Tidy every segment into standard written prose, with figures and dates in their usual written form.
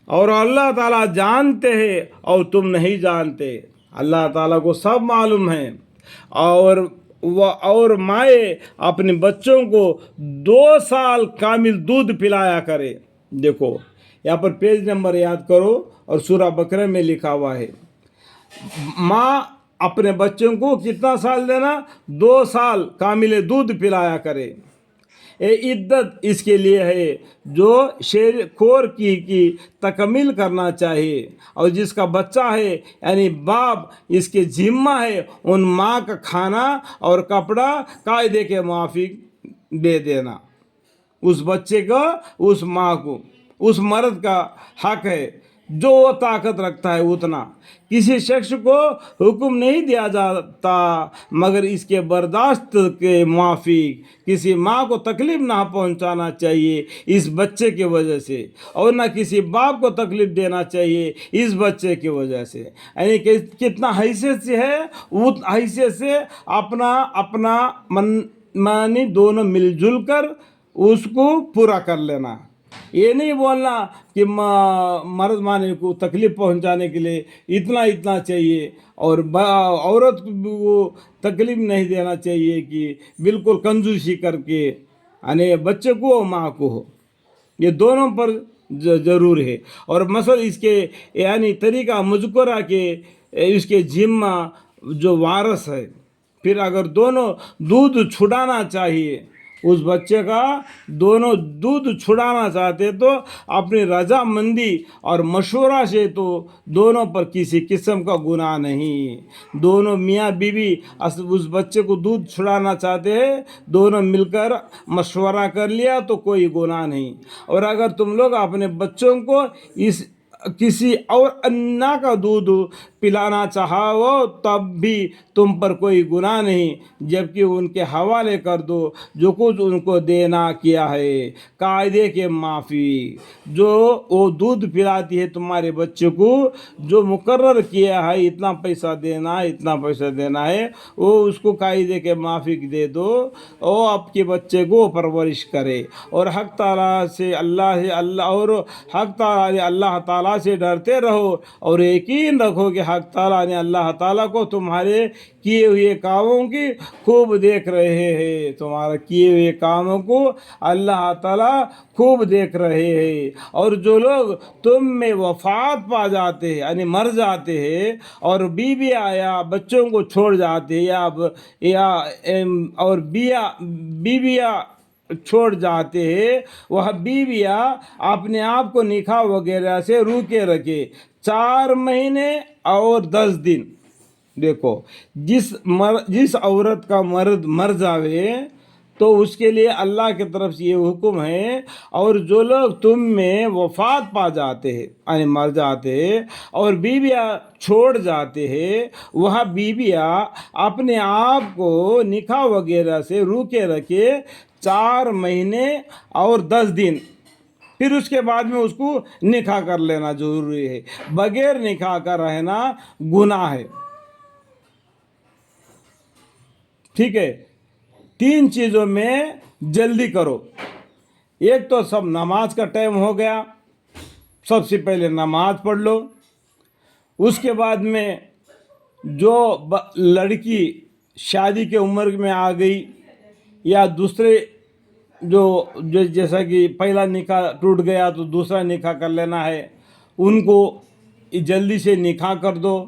اور اللہ تعالیٰ جانتے ہیں اور تم نہیں جانتے. اللہ تعالیٰ کو سب معلوم ہے. اور مائیں اپنے بچوں کو 2 سال کامل دودھ پلایا کرے. دیکھو یہاں پر پیج نمبر یاد کرو اور سورہ بقرہ میں لکھا ہوا ہے ماں اپنے بچوں کو کتنا سال دینا؟ 2 سال کامل دودھ پلایا کرے. یہ عدت اس کے لیے ہے جو شیر خور کی تکمیل کرنا چاہیے، اور جس کا بچہ ہے یعنی باپ اس کے ذمہ ہے ان ماں کا کھانا اور کپڑا قاعدے کے موافق دے دینا. اس بچے کا اس ماں کو، اس مرد کا حق ہے جو وہ طاقت رکھتا ہے اتنا. کسی شخص کو حکم نہیں دیا جاتا مگر اس کے برداشت کے موافق کسی ماں کو تکلیف نہ پہنچانا چاہیے اس بچے کی وجہ سے، اور نہ کسی باپ کو تکلیف دینا چاہیے اس بچے کی وجہ سے. یعنی کہ کتنا حیثیت سے ہے اس حیثیت سے اپنا معنی دونوں مل جل کر اس کو پورا کر لینا. یہ نہیں بولنا کہ مرد مانے کو تکلیف پہنچانے کے لیے اتنا چاہیے، اور عورت کو تکلیف نہیں دینا چاہیے کہ بالکل کنجوسی کر کے، یعنی بچے کو ماں کو ہو. یہ دونوں پر ضرور ہے. اور مثلا اس کے یعنی طریقہ مذکورہ کے اس کے ذمہ جو وارث ہے، پھر اگر دونوں دودھ چھڑانا چاہیے اس بچے کا، دونوں دودھ چھڑانا چاہتے تو اپنی رضامندی اور مشورہ سے تو دونوں پر کسی قسم کا گناہ نہیں. دونوں میاں بیوی اس بچے کو دودھ چھڑانا چاہتے ہیں، دونوں مل کر مشورہ کر لیا تو کوئی گناہ نہیں. اور اگر تم لوگ اپنے بچوں کو کسی اور انا کا دودھ پلانا چاہو تب بھی تم پر کوئی گناہ نہیں، جبکہ ان کے حوالے کر دو جو کچھ ان کو دینا کیا ہے قاعدے کے معافی. جو وہ دودھ پلاتی ہے تمہارے بچے کو، جو مقرر کیا ہے اتنا پیسہ دینا ہے اتنا پیسہ دینا ہے، وہ اس کو قاعدے کے معافی دے دو، اور آپ کے بچے کو پرورش کرے. اور حق تعالیٰ سے اللہ تعالیٰ سے ڈرتے رہو، اور یقین رکھو کہ حق تعالیٰ نے اللہ تعالیٰ کو تمہارے کیے ہوئے کاموں کی خوب دیکھ رہے ہیں. تمہارے کیے ہوئے کاموں کو اللہ تعالیٰ خوب دیکھ رہے ہیں. اور جو لوگ تم میں وفات پا جاتے ہیں یعنی مر جاتے ہیں، اور بیویاں یا بچوں کو چھوڑ جاتے ہیں اور بیویاں چھوڑ جاتے ہیں، وہ بیویاں اپنے آپ کو نکاح وغیرہ سے روکے رکھے 4 مہینے اور 10 دن. دیکھو جس عورت کا مرد مر جاوے تو اس کے لیے اللہ کی طرف سے یہ حکم ہے. اور جو لوگ تم میں وفات پا جاتے ہیں یعنی مر جاتے ہیں اور بیویاں چھوڑ جاتے ہیں، وہ بیویاں اپنے آپ کو نکاح وغیرہ سے روکے رکھے 4 مہینے اور 10 دن. پھر اس کے بعد میں اس کو نکاح کر لینا ضروری ہے. بغیر نکاح کا رہنا گناہ ہے. ٹھیک ہے. 3 چیزوں میں جلدی کرو. ایک تو سب نماز کا ٹائم ہو گیا، سب سے پہلے نماز پڑھ لو. اس کے بعد میں جو لڑکی شادی کے عمر میں آ گئی یا دوسرے جو جیسا کہ پہلا نکاح ٹوٹ گیا تو دوسرا نکاح کر لینا ہے، ان کو جلدی سے نکاح کر دو.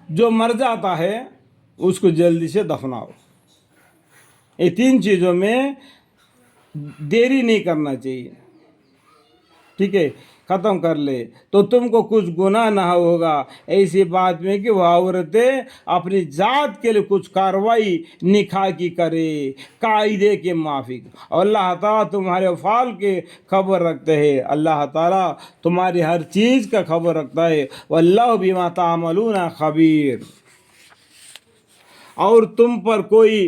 جو مر جاتا ہے اس کو جلدی سے دفناؤ. یہ 3 چیزوں میں دیری نہیں کرنا چاہیے. ٹھیک ہے. ختم کر لے تو تم کو کچھ گناہ نہ ہوگا ایسی بات میں کہ وہ عورتیں اپنی ذات کے لیے کچھ کارروائی نکاح کی کرے قاعدے کے موافق. اور اللہ تعالیٰ تمہارے افعال کے خبر رکھتے ہیں. اللہ تعالیٰ تمہاری ہر چیز کا خبر رکھتا ہے. واللہ بما تعملون خبیر. اور تم پر کوئی